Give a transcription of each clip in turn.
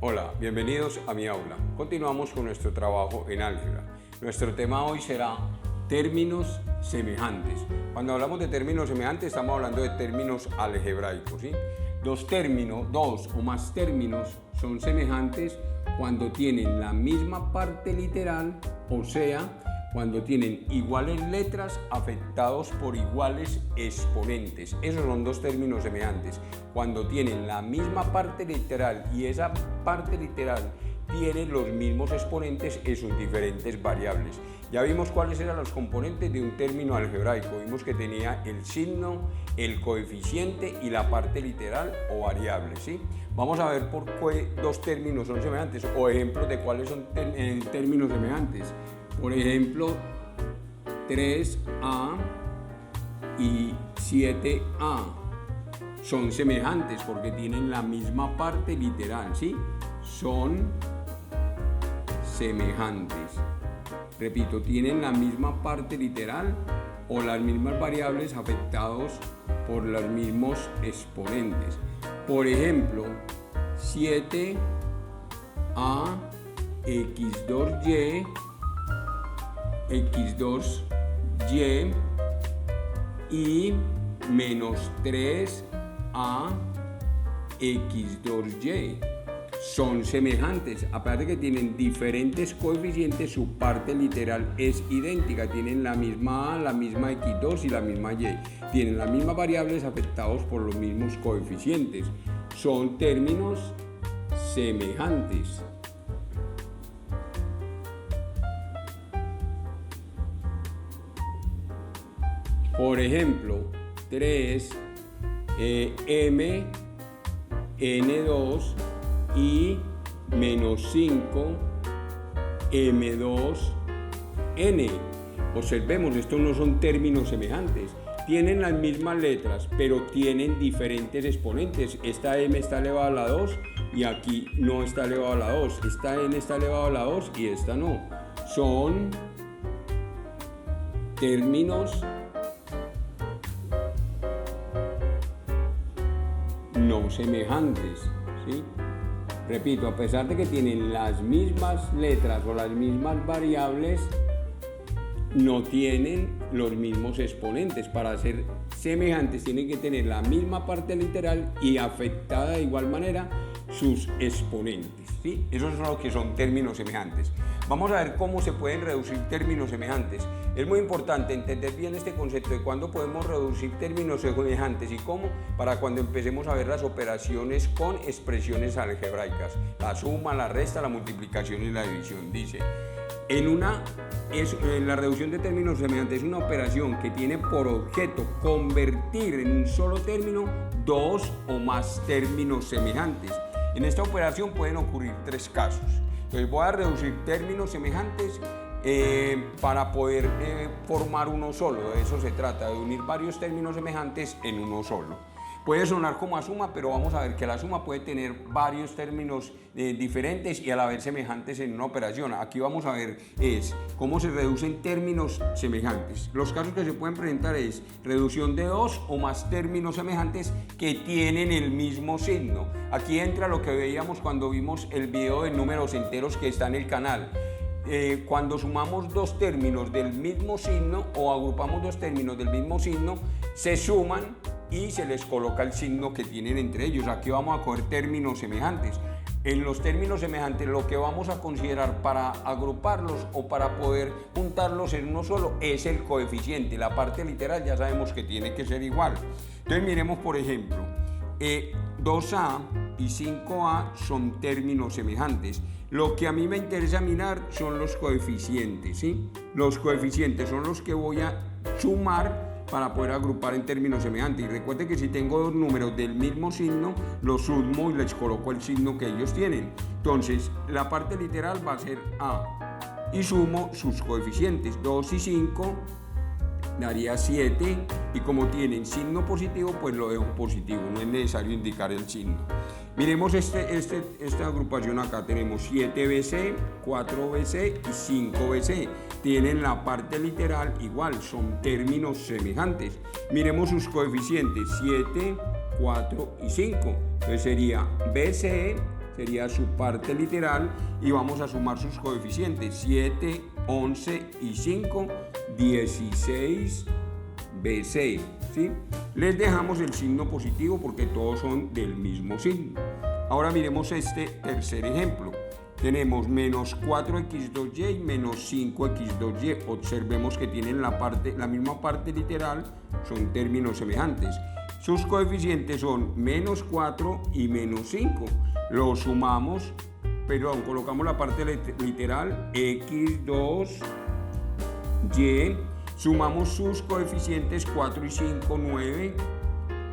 Hola, bienvenidos a mi aula. Continuamos con nuestro trabajo en álgebra. Nuestro tema hoy será términos semejantes. Cuando hablamos de términos semejantes estamos hablando de términos algebraicos, ¿sí? Dos o más términos son semejantes cuando tienen la misma parte literal, o sea, cuando tienen iguales letras afectados por iguales exponentes. Esos son dos términos semejantes. Cuando tienen la misma parte literal y esa parte literal tiene los mismos exponentes en sus diferentes variables. Ya vimos cuáles eran los componentes de un término algebraico. Vimos que tenía el signo, el coeficiente y la parte literal o variable, ¿sí? Vamos a ver por qué dos términos son semejantes o ejemplos de cuáles son términos semejantes. Por ejemplo, 3a y 7a son semejantes porque tienen la misma parte literal, ¿sí? Son semejantes. Repito, tienen la misma parte literal o las mismas variables afectados por los mismos exponentes. Por ejemplo, 7a x2y x2y y menos 3a x2y son semejantes, aparte de que tienen diferentes coeficientes, su parte literal es idéntica, tienen la misma a, la misma x2 y la misma y, tienen las mismas variables afectados por los mismos coeficientes, son términos semejantes. Por ejemplo, 3m n2 y menos 5 m2n. Observemos, estos no son términos semejantes. Tienen las mismas letras, pero tienen diferentes exponentes. Esta m está elevada a la 2 y aquí no está elevada a la 2. Esta n está elevada a la 2 y esta no. Son términos no semejantes, ¿sí? Repito, a pesar de que tienen las mismas letras o las mismas variables, no tienen los mismos exponentes. Para ser semejantes tienen que tener la misma parte literal y afectada de igual manera sus exponentes, ¿sí? Esos son los que son términos semejantes. Vamos a ver cómo se pueden reducir términos semejantes. Es muy importante entender bien este concepto de cuándo podemos reducir términos semejantes y cómo, para cuando empecemos a ver las operaciones con expresiones algebraicas, la suma, la resta, la multiplicación y la división. Dice, la reducción de términos semejantes es una operación que tiene por objeto convertir en un solo término dos o más términos semejantes. En esta operación pueden ocurrir tres casos. Entonces voy a reducir términos semejantes para poder formar uno solo. De eso se trata, de unir varios términos semejantes en uno solo. Puede sonar como a suma, pero vamos a ver que la suma puede tener varios términos diferentes y a la vez semejantes en una operación. Aquí vamos a ver cómo se reducen términos semejantes. Los casos que se pueden presentar es reducción de dos o más términos semejantes que tienen el mismo signo. Aquí entra lo que veíamos cuando vimos el video de números enteros que está en el canal. Cuando sumamos dos términos del mismo signo o agrupamos dos términos del mismo signo, se suman y se les coloca el signo que tienen entre ellos. Aquí vamos a coger términos semejantes. En los términos semejantes lo que vamos a considerar para agruparlos o para poder juntarlos en uno solo es el coeficiente. La parte literal ya sabemos que tiene que ser igual. Entonces miremos por ejemplo, 2a y 5a son términos semejantes. Lo que a mí me interesa mirar son los coeficientes, ¿sí? Los coeficientes son los que voy a sumar para poder agrupar en términos semejantes. Y recuerden que si tengo dos números del mismo signo, los sumo y les coloco el signo que ellos tienen. Entonces, la parte literal va a ser a y sumo sus coeficientes. 2 y 5 daría 7 y como tienen signo positivo, pues lo dejo positivo, no es necesario indicar el signo. Miremos esta agrupación acá, tenemos 7BC, 4BC y 5BC. Tienen la parte literal igual, son términos semejantes. Miremos sus coeficientes, 7, 4 y 5. Entonces sería BC sería su parte literal, y vamos a sumar sus coeficientes, 7, 11 y 5, 16 BC, ¿sí? Les dejamos el signo positivo porque todos son del mismo signo. Ahora miremos este tercer ejemplo. Tenemos menos 4x2y y menos 5x2y. Observemos que tienen la misma parte literal, son términos semejantes. Sus coeficientes son menos 4 y menos 5. Los sumamos, colocamos la parte literal, x2y, sumamos sus coeficientes 4 y 5, 9.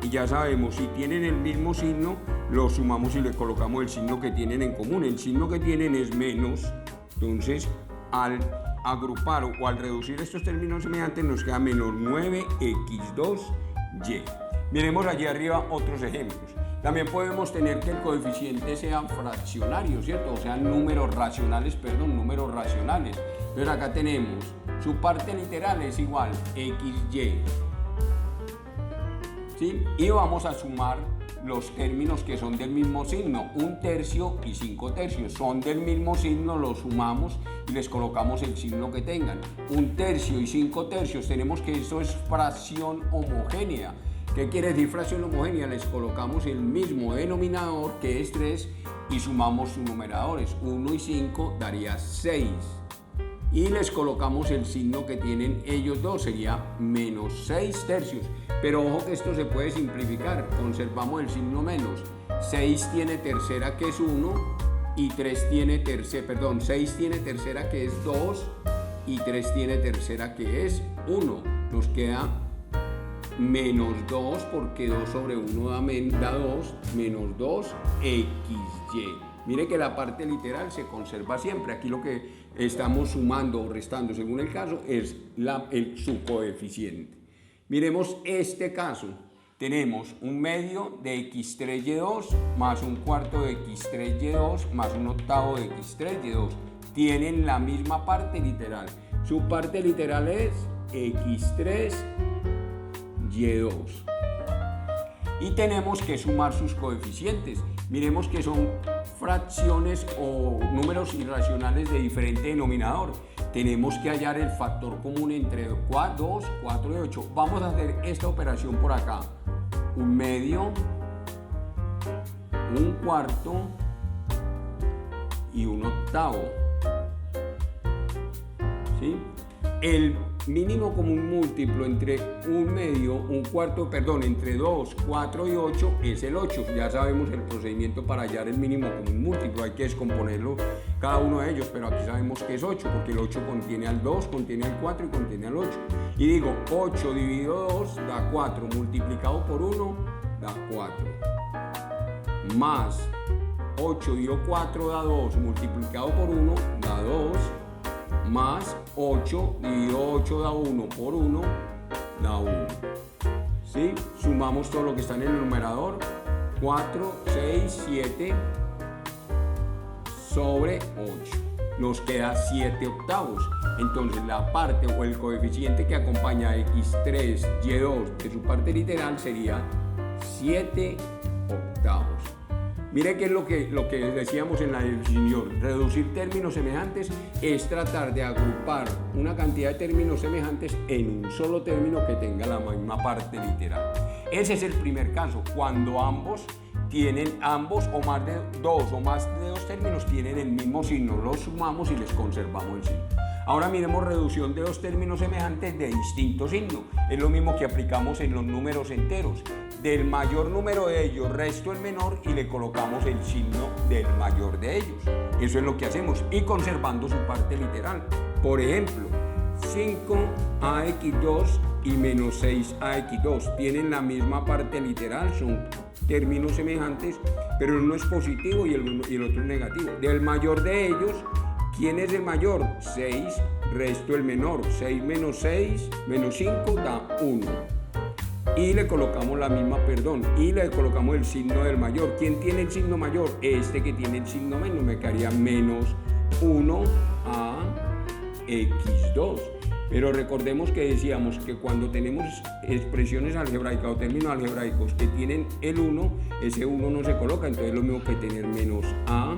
Y ya sabemos, si tienen el mismo signo, lo sumamos y le colocamos el signo que tienen en común. El signo que tienen es menos. Entonces, al agrupar o al reducir estos términos semejantes, nos queda menos 9x2y. Miremos allí arriba otros ejemplos. También podemos tener que el coeficiente sea fraccionario, ¿cierto? O sea, números racionales. Entonces acá tenemos, su parte literal es igual xy. ¿Sí? Y vamos a sumar los términos que son del mismo signo, 1/3 y 5/3, son del mismo signo, los sumamos y les colocamos el signo que tengan. 1/3 y 5/3, tenemos que eso es fracción homogénea. ¿Qué quiere decir fracción homogénea? Les colocamos el mismo denominador, que es 3, y sumamos sus numeradores, 1 y 5 daría 6. Y les colocamos el signo que tienen ellos dos, sería menos 6/3. Pero ojo que esto se puede simplificar, conservamos el signo menos. 6 tiene tercera que es 1 y 6 tiene tercera que es 2 y 3 tiene tercera que es 1. Nos queda menos 2 porque 2 sobre 1 da 2, menos 2xy. Mire que la parte literal se conserva siempre. Aquí lo que estamos sumando o restando, según el caso, es su coeficiente. Miremos este caso. Tenemos un medio de x3y2 más un cuarto de x3y2 más un octavo de x3y2. Tienen la misma parte literal. Su parte literal es x3y2. Y tenemos que sumar sus coeficientes. Miremos que son fracciones o números irracionales de diferente denominador. Tenemos que hallar el factor común entre 2, 4 y 8. Vamos a hacer esta operación por acá. Un medio, un cuarto y un octavo. ¿Sí? El mínimo común múltiplo entre un medio, entre 2, 4 y 8 es el 8. Ya sabemos el procedimiento para hallar el mínimo común múltiplo. Hay que descomponerlo cada uno de ellos, pero aquí sabemos que es 8, porque el 8 contiene al 2, contiene al 4 y contiene al 8. Y digo, 8 dividido 2 da 4, multiplicado por 1 da 4. Más 8 dividido 4 da 2, multiplicado por 1 da 2. Más 8 dividido 8 da 1 por 1 da 1. ¿Sí? Sumamos todo lo que está en el numerador. 4, 6, 7 sobre 8. Nos queda 7 octavos. Entonces la parte o el coeficiente que acompaña a x3y2 de su parte literal sería 7 octavos. Mire qué es lo que decíamos en la definición. Reducir términos semejantes es tratar de agrupar una cantidad de términos semejantes en un solo término que tenga la misma parte literal. Ese es el primer caso, cuando ambos o más de dos términos tienen el mismo signo. Los sumamos y les conservamos el signo. Ahora miremos reducción de dos términos semejantes de distinto signo. Es lo mismo que aplicamos en los números enteros. Del mayor número de ellos resto el menor y le colocamos el signo del mayor de ellos. Eso es lo que hacemos y conservando su parte literal. Por ejemplo, 5ax2 y menos 6ax2 tienen la misma parte literal, son términos semejantes, pero uno es positivo y el otro es negativo. Del mayor de ellos, ¿quién es el mayor? 6 resto el menor. 6 menos 6 menos 5 da 1. Y le colocamos y le colocamos el signo del mayor. ¿Quién tiene el signo mayor? Este que tiene el signo menos, me quedaría menos 1 a x2. Pero recordemos que decíamos que cuando tenemos expresiones algebraicas o términos algebraicos que tienen el 1, ese 1 no se coloca, entonces es lo mismo que tener menos a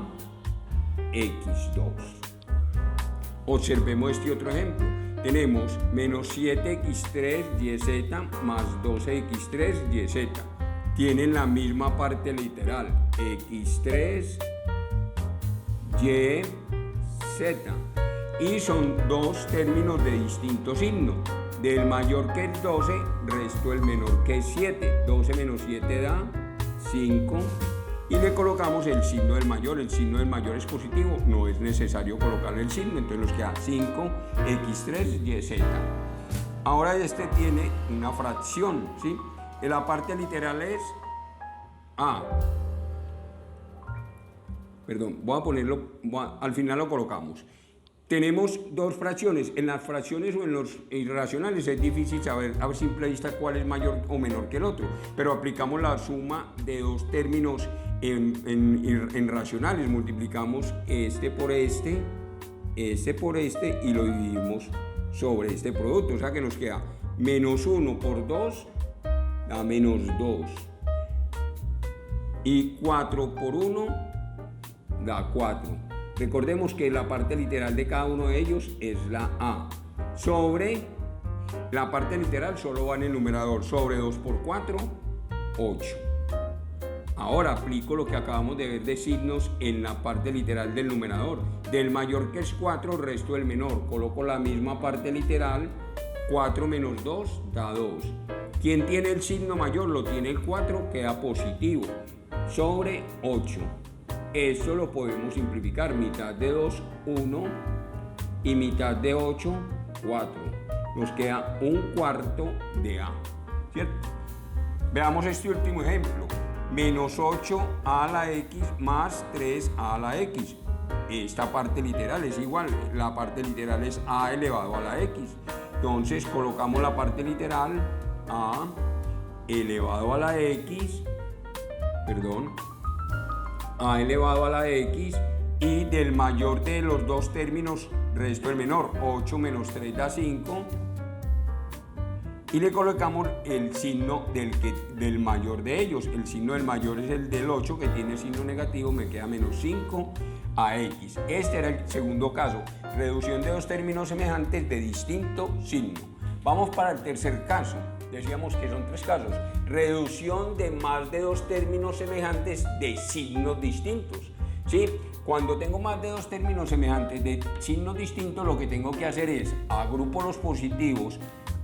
x2. Observemos este otro ejemplo. Tenemos menos 7x3 yz más 12x3 yz. Tienen la misma parte literal, x3 y z. Y son dos términos de distinto signo. Del mayor que es 12, resto el menor que es 7. 12 menos 7 da 5. Y le colocamos el signo del mayor. El signo del mayor es positivo, no es necesario colocarle el signo, entonces nos queda 5x3 yz. Ahora este tiene una fracción, ¿sí? En la parte literal es a. Perdón, voy a ponerlo, al final lo colocamos. Tenemos dos fracciones. En las fracciones o en los irracionales es difícil saber a simple vista cuál es mayor o menor que el otro, pero aplicamos la suma de dos términos en racionales. Multiplicamos este por este y lo dividimos sobre este producto. O sea que nos queda menos 1 por 2 da menos 2. Y 4 por 1 da 4. Recordemos que la parte literal de cada uno de ellos es la A. Sobre la parte literal solo va en el numerador. Sobre 2 por 4, 8. Ahora aplico lo que acabamos de ver de signos en la parte literal del numerador. Del mayor que es 4, resto del menor. Coloco la misma parte literal. 4 menos 2 da 2. ¿Quién tiene el signo mayor? Lo tiene el 4, queda positivo. Sobre 8. Esto lo podemos simplificar, mitad de 2, 1 y mitad de 8, 4. Nos queda un cuarto de A, ¿cierto? Veamos este último ejemplo. Menos 8 a la x más 3 a la x. Esta parte literal es igual, la parte literal es a elevado a la x. Entonces colocamos la parte literal a elevado a la x, a elevado a la x, y del mayor de los dos términos resto el menor. 8 menos 3 da 5 y le colocamos el signo del mayor de ellos. El signo del mayor es el del 8, que tiene signo negativo, me queda menos 5 a x. Este era el segundo caso, reducción de dos términos semejantes de distinto signo. Vamos para el tercer caso. Decíamos que son tres casos. Reducción de más de dos términos semejantes de signos distintos. ¿Sí? Cuando tengo más de dos términos semejantes de signos distintos, lo que tengo que hacer es agrupo los positivos,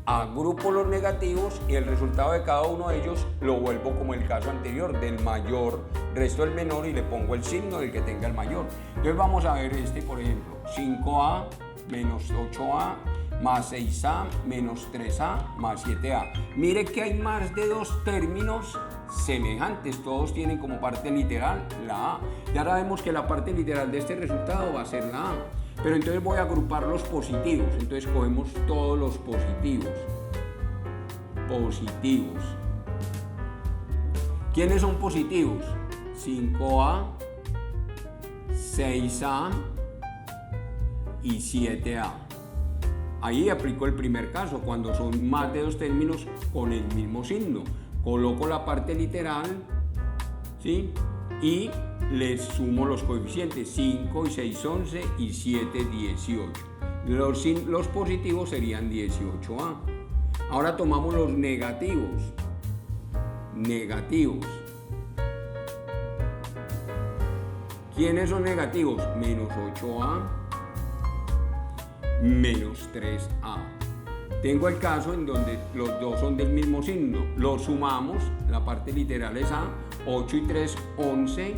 agrupo los negativos y el resultado de cada uno de ellos lo vuelvo como el caso anterior, del mayor resto el menor y le pongo el signo del que tenga el mayor. Entonces vamos a ver este, por ejemplo, 5a menos 8a más 6a menos 3a más 7a. Mire que hay más de dos términos semejantes, todos tienen como parte literal la a. Ya sabemos que la parte literal de este resultado va a ser la a, pero entonces voy a agrupar los positivos. Entonces cogemos todos los positivos. ¿Quiénes son positivos? 5a, 6a y 7a. Ahí aplico el primer caso, cuando son más de dos términos con el mismo signo. Coloco la parte literal, ¿sí? Y les sumo los coeficientes, 5 y 6, 11 y 7, 18. Los positivos serían 18a. Ahora tomamos los negativos. ¿Quiénes son negativos? Menos 8a, menos 3a. Tengo el caso en donde los dos son del mismo signo. Los sumamos, la parte literal es a, 8 y 3, 11,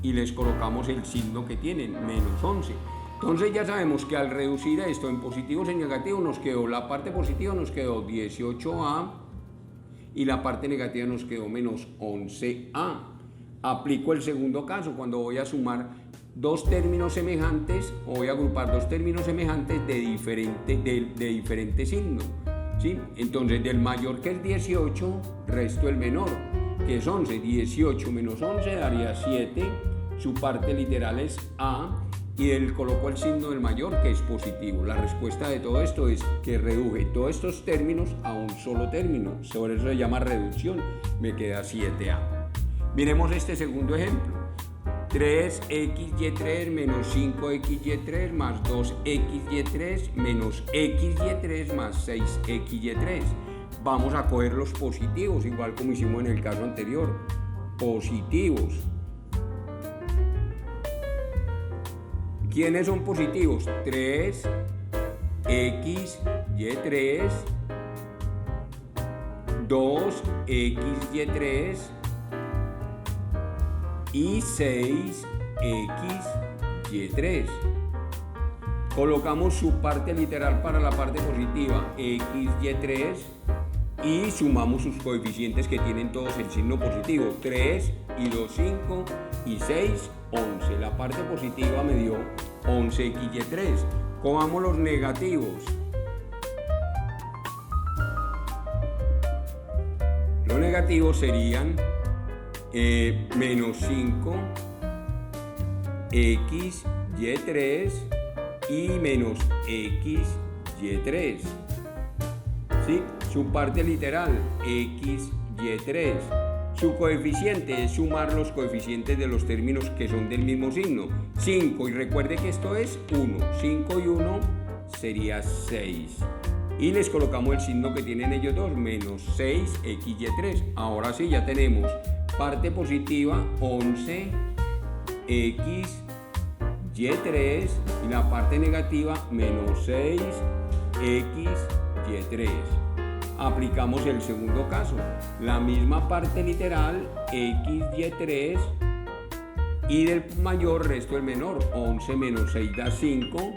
y les colocamos el signo que tienen, menos 11. Entonces ya sabemos que al reducir esto en positivos y negativos nos quedó, la parte positiva nos quedó 18a y la parte negativa nos quedó menos 11a. Aplico el segundo caso cuando voy a sumar dos términos semejantes, o voy a agrupar dos términos semejantes de diferente signo, ¿sí? Entonces del mayor, que es 18, resto el menor, que es 11. 18 menos 11 daría 7, su parte literal es a, y él colocó el signo del mayor, que es positivo. La respuesta de todo esto es que reduje todos estos términos a un solo término. Sobre eso se llama reducción. Me queda 7A. Miremos este segundo ejemplo. 3xy3 menos 5xy3 más 2xy3 menos xy3 más 6xy3. Vamos a coger los positivos, igual como hicimos en el caso anterior. Positivos. ¿Quiénes son positivos? 3xy3, 2xy3 y 6xy3. Colocamos su parte literal para la parte positiva, xy3, y sumamos sus coeficientes que tienen todos el signo positivo, 3 y 2, 5 y 6, 11. La parte positiva me dio 11xy3. Cojamos los negativos. Los negativos serían menos 5 xy3 y menos xy3. ¿Sí? Su parte literal, xy3. Su coeficiente es sumar los coeficientes de los términos que son del mismo signo. 5, y recuerde que esto es 1. 5 y 1 sería 6. Y les colocamos el signo que tienen ellos dos, menos 6xy3. Ahora sí, ya tenemos parte positiva 11xy3 y la parte negativa menos 6xy3. Aplicamos el segundo caso, la misma parte literal xy3 y del mayor resto del menor, 11 menos 6 da 5,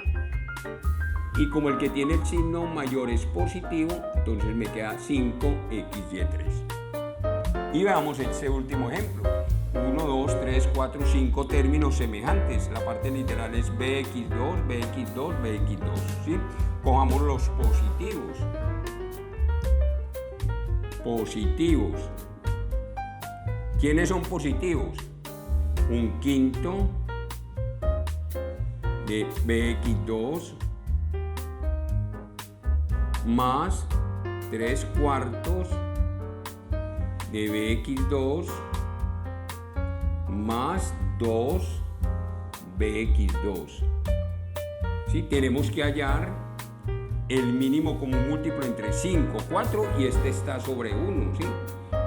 y como el que tiene el signo mayor es positivo, entonces me queda 5xy3. Y veamos este último ejemplo. 1, 2, 3, 4, 5 términos semejantes. La parte literal es bx2, bx2, bx2. ¿Sí? Cojamos los positivos. Positivos. ¿Quiénes son positivos? Un quinto de bx2 más 3 cuartos de bx2 más 2 bx2. ¿Sí? Tenemos que hallar el mínimo común múltiplo entre 5, 4 y este está sobre 1. ¿Sí?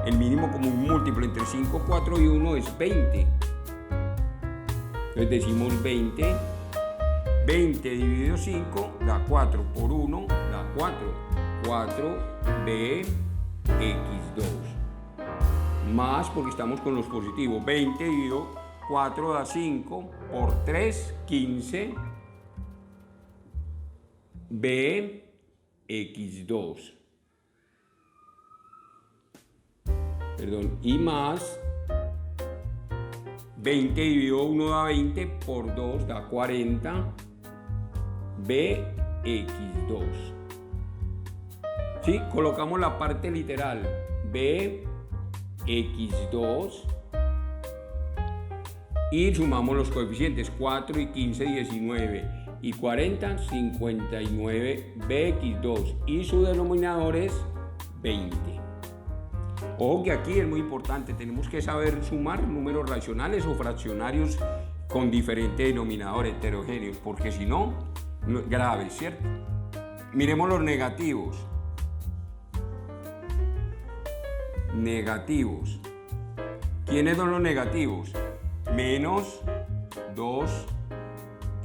El mínimo común múltiplo entre 5, 4 y 1 es 20. Entonces decimos 20. 20 dividido 5 da 4 por 1 da 4. 4 bx2. Más, porque estamos con los positivos, 20 dividido 4 da 5 por 3, 15 bx2. Perdón, y más 20 dividido 1 da 20 por 2 da 40 bx2. ¿Sí? Colocamos la parte literal bx2 y sumamos los coeficientes 4 y 15, 19 y 40, 59 bx2 y su denominador es 20. Ojo que aquí es muy importante, tenemos que saber sumar números racionales o fraccionarios con diferentes denominadores heterogéneos, porque si no, grave, ¿cierto? Miremos los negativos. Negativos. ¿Quiénes son los negativos? Menos 2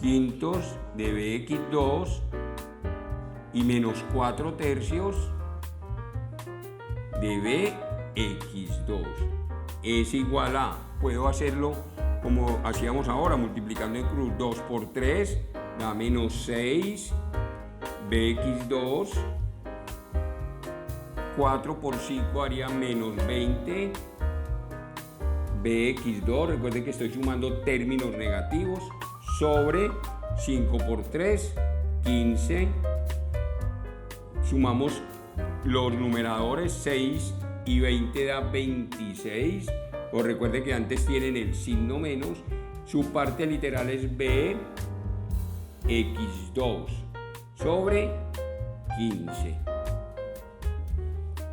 quintos de bx2 y menos 4 tercios de bx2 es igual a, puedo hacerlo como hacíamos ahora, multiplicando en cruz, 2 por 3 da menos 6 bx2, 4 por 5 haría menos 20 bx2, recuerden que estoy sumando términos negativos, sobre 5 por 3, 15, sumamos los numeradores 6 y 20 da 26, o recuerden que antes tienen el signo menos, su parte literal es b x2 sobre 15.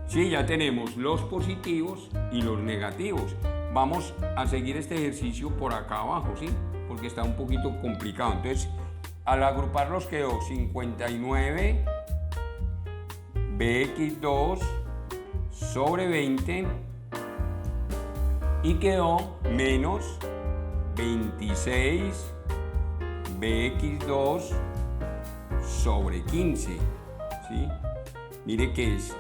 Sí, ya tenemos los positivos y los negativos. Vamos a seguir este ejercicio por acá abajo, ¿sí? Porque está un poquito complicado. Entonces, al agruparlos quedó 59 bx2 sobre 20 y quedó menos 26 bx2 sobre 15, ¿sí? Mire que es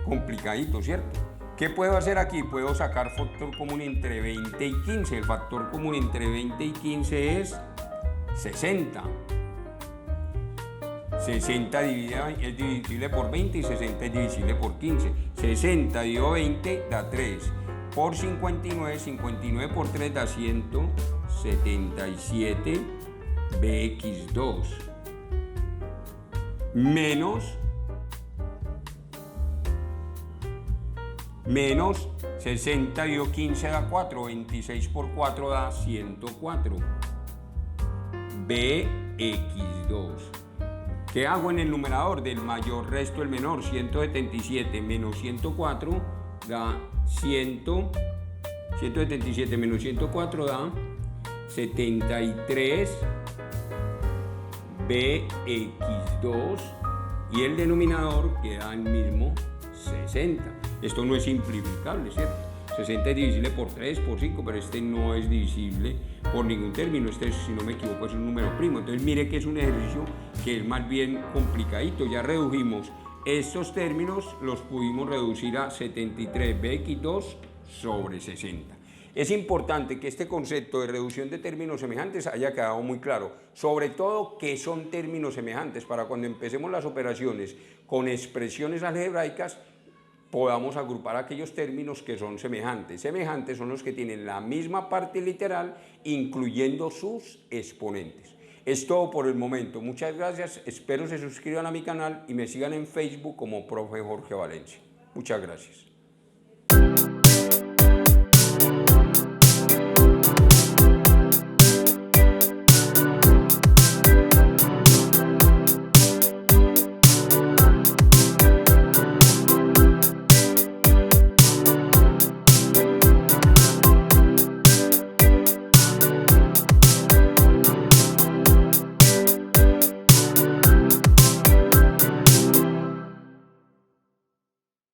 complicadito, ¿cierto? ¿Qué puedo hacer aquí? Puedo sacar factor común entre 20 y 15. El factor común entre 20 y 15 es 60. 60 es divisible por 20 y 60 es divisible por 15. 60 dividido 20 da 3. Por 59, 59 por 3 da 177 bx2. Menos 60 dividido 15 da 4, 26 por 4 da 104, bx2. ¿Qué hago en el numerador? Del mayor resto el menor, 177 menos 104 da 177 menos 104 da 73 bx2 y el denominador queda el mismo 60. Esto no es simplificable, ¿cierto? 60 es divisible por 3, por 5, pero este no es divisible por ningún término. Este, si no me equivoco, es un número primo. Entonces, mire que es un ejercicio que es más bien complicadito. Ya redujimos estos términos, los pudimos reducir a 73 bx2 sobre 60. Es importante que este concepto de reducción de términos semejantes haya quedado muy claro, sobre todo qué son términos semejantes, para cuando empecemos las operaciones con expresiones algebraicas podamos agrupar aquellos términos que son semejantes. Semejantes son los que tienen la misma parte literal, incluyendo sus exponentes. Es todo por el momento. Muchas gracias. Espero se suscriban a mi canal y me sigan en Facebook como Profe Jorge Valencia. Muchas gracias.